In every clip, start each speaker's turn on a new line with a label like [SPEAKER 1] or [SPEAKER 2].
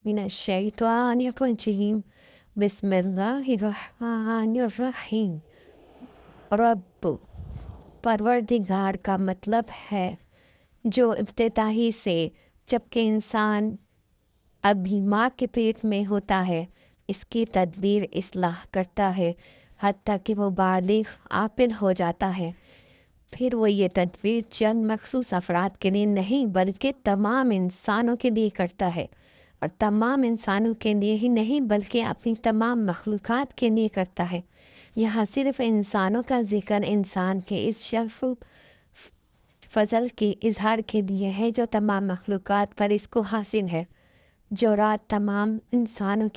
[SPEAKER 1] मिनश्शैतानिर्रजीम बिस्मिल्लाहिर्रहमानिर्रहीम। रब, परवरदिगार का मतलब है जो इब्तिदाई से जबकि इंसान अभी माँ के पेट में होता है इसकी तदबीर इस्लाह करता है हत्ता कि वो बालिग आपिल हो जाता है। फिर वो ये तदबीर चंद मखसूस अफराद के लिए नहीं बल्कि तमाम इंसानों के लिए करता है, और तमाम इंसानों के लिए ही नहीं बल्कि अपनी तमाम मखलूक़ात के लिए करता है। यहाँ सिर्फ़ इंसानों का ज़िक्र इंसान के इस शर्फ़ फ़ज़ल के इजहार के लिए है जो तमाम मखलूक़ात पर इसको हासिल है। जो रात तमाम इंसानों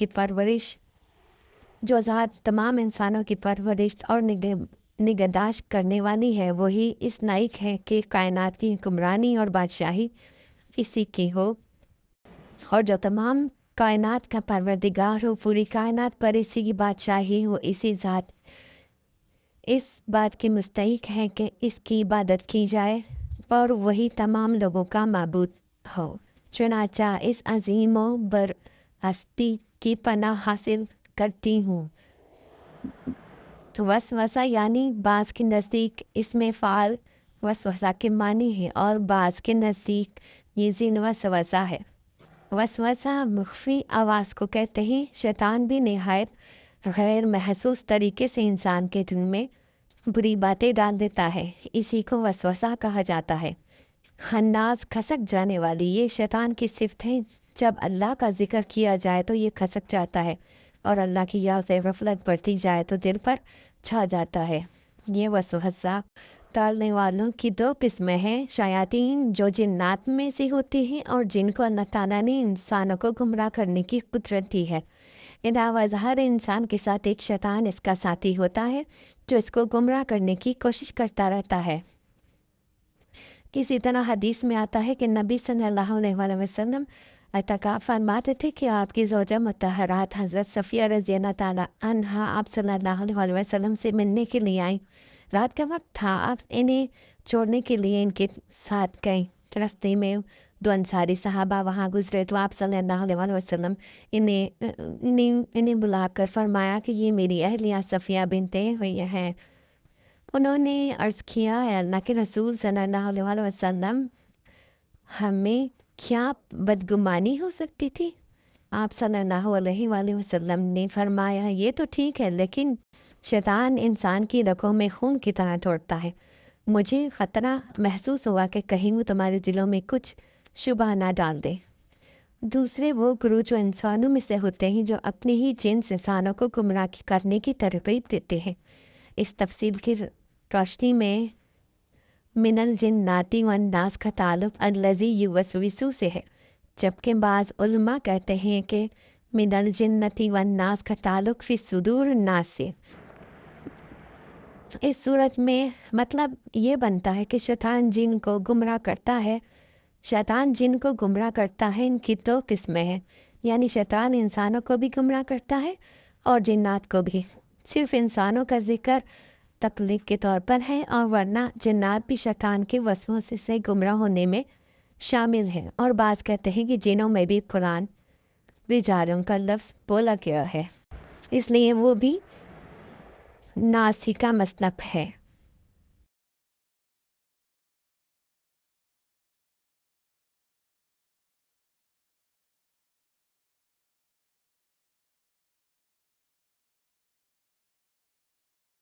[SPEAKER 1] की परवरिश और निगहदाश्त करने वाली है, वही इस लायक है कि कायनात की हुक्मरानी और बादशाही इसी की हो, और जो तमाम कायनात का परवरदिगार हो, पूरी कायनात पर इसी की बादशाही हो, इसी ज़ात इस बात की मुस्तहिक है कि इसकी इबादत की जाए और वही तमाम लोगों का माबूद हो। चुनाचा इस अजीम बर हस्ती की पनाह हासिल करती हूँ। तो वसवसा यानी बाज़ के नज़दीक इसमें फ़ाल वसवसा के मानी है, और बाज़ के नज़दीक ये जिन वसवसा है। वसवसा मुख्फी आवाज़ को कहते हैं। शैतान भी नहायत गैर महसूस तरीके से इंसान के दिल में बुरी बातें डाल देता है, इसी को वसवसा कहा जाता है। खन्नास खसक जाने वाली ये शैतान की सिफ़त है। जब अल्लाह का जिक्र किया जाए तो ये खसक जाता है, और अल्लाह की याद से गफलत बढ़ती जाए तो दिल पर छा जाता है। ये वसवसा डालने वालों की दो किस्में हैं, शयातीन जो जिन्नात में से होती हैं और जिनको अल्लाह ताला ने इंसानों को गुमराह करने की कुदरत दी है। इलावा हर इंसान के साथ एक शैतान इसका साथी होता है जो इसको गुमराह करने की कोशिश करता रहता है। किसी तरह हदीस में आता है कि नबी सल्लल्लाहु अलैहि वसल्लम अतका फरमाते थे कि आपकी ज़ौजा मुतहरात हज़रत सफ़िया रज़ी अल्लाह ताला अन्हा आप सल्लल्लाहु अलैहि वसल्लम से मिलने के लिए आई। रात का वक्त था, आप इन्हें छोड़ने के लिए इनके साथ गए। रास्ते में दो अंसारी सहाबा वहाँ गुजरे तो आप सल्लल्लाहु अलैहि वसल्लम इन्हें बुलाकर फरमाया कि ये मेरी अहलिया सफ़िया बिनते हुई हैं। उन्होंने अर्ज़ किया, है अल्लाह के रसूल सल्लल्लाहु अलैहि वसल्लम, हमें क्या बदगुमानी हो सकती थी? आप सल्लल्लाहु अलैहि वसल्लम ने फरमाया, ये तो ठीक है, लेकिन शैतान इंसान की रगों में खून की तरह दौड़ता है। मुझे ख़तरा महसूस हुआ कि कहीं वो तुम्हारे दिलों में कुछ शुबह ना डाल दे। दूसरे वो गुरु जो इंसानों में से होते हैं, जो अपने ही जिन्स इंसानों को गुमराह करने की तरगीब देते हैं। इस तफसील की रोशनी में मिनल जिन्नाती वन नास का ताल्लुक़ अल्लज़ी युवस्विसु से है, जबकि बाज़ उलमा कहते हैं कि मिनल जिन्नती वन नास का ताल्लुक़ फ़ी सुदूर नास से। इस सूरत में मतलब ये बनता है कि शैतान जिन को गुमराह करता है। शैतान जिन को गुमराह करता है, इनकी दो किस्में हैं, यानी शैतान इंसानों को भी गुमराह करता है और जिन्नात को भी। सिर्फ़ इंसानों का ज़िक्र तकलीफ के तौर पर है, और वरना जिन्नात भी शैतान के वसवसे से गुमराह होने में शामिल है। और बाज़ कहते हैं कि जिनों में भी कुरान रिजालों का लफ्ज़ बोला गया है, इसलिए वो भी नासी का मतलब है।